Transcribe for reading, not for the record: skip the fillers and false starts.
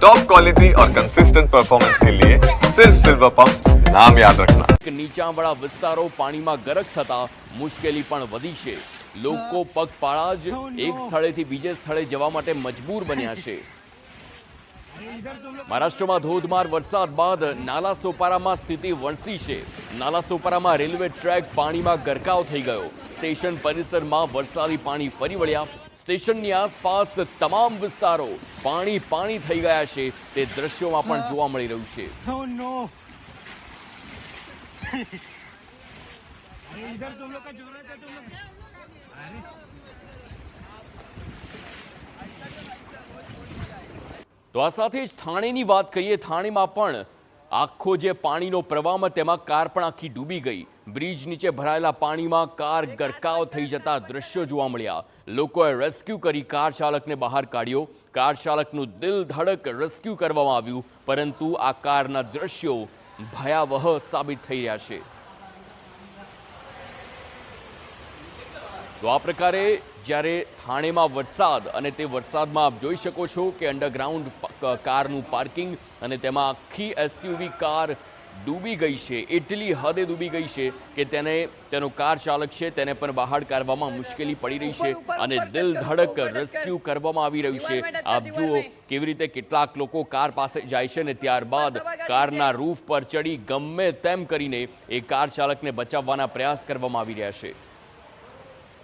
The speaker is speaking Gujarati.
टॉप क्वालिटी और कंसिस्टेंट परफॉर्मेंस के लिए सिर्फ सिल्वर पंप नाम याद रखना। નીચાણવાળા વિસ્તારો પાણીમાં ગરક થતા મુશ્કેલી પણ વધી છે। લોકો પગપાળા જ એક સ્થળેથી બીજે સ્થળે જવા માટે મજબૂર બન્યા છે। મહારાષ્ટ્રમાં ધોધમાર વરસાદ બાદ નાલા સોપારામાં સ્થિતિ વણસી છે। નાલા સોપારામાં રેલવે ટ્રેક પાણીમાં ગરકાવ થઈ ગયો। સ્ટેશન પરિસરમાં વરસાદી પાણી ફરી વળ્યા। સ્ટેશનની આસપાસ તમામ વિસ્તારો પાણી પાણી થઈ ગયા છે। તે દ્રશ્યોમાં પણ જોવા મળી રહ્યું છે। તો આ સાથે જ થાણેની વાત કરીએ। થાણેમાં પણ આખો જે પાણીનો પ્રવાહ તેમાં કાર પણ આખી ડૂબી ગઈ। બ્રિજ નીચે ભરાયેલા પાણીમાં કાર ગરકાવ થઈ જતા દ્રશ્યો જોવા મળ્યા। લોકોએ રેસ્ક્યુ કરી કાર ચાલકને બહાર કાઢ્યો। કાર ચાલકનું દિલ ધડક રેસ્ક્યુ કરવામાં આવ્યું, પરંતુ આ કારના દ્રશ્યો ભયાવહ સાબિત થઈ રહ્યા છે। તો આ પ્રકારે જ્યારે થાણેમાં વરસાદ અને તે વરસાદમાં આપ જોઈ શકો છો કે અંડરગ્રાઉન્ડ કારનું પાર્કિંગ અને તેમાં આખી એસયુવી કાર ડૂબી ગઈ છે। એટલી હદે ડૂબી ગઈ છે કે તેનો કાર ચાલક છે તેને પણ બહાર કાઢવામાં મુશ્કેલી પડી રહી છે અને દિલ ધડક રેસ્ક્યુ કરવામાં આવી રહ્યું છે। આપ જુઓ કેવી રીતે કેટલાક લોકો કાર પાસે જાય છે અને ત્યારબાદ કારના રૂફ પર ચડી ગમે તેમ કરીને એ કાર ચાલકને બચાવવાના પ્રયાસ કરવામાં આવી રહ્યા છે।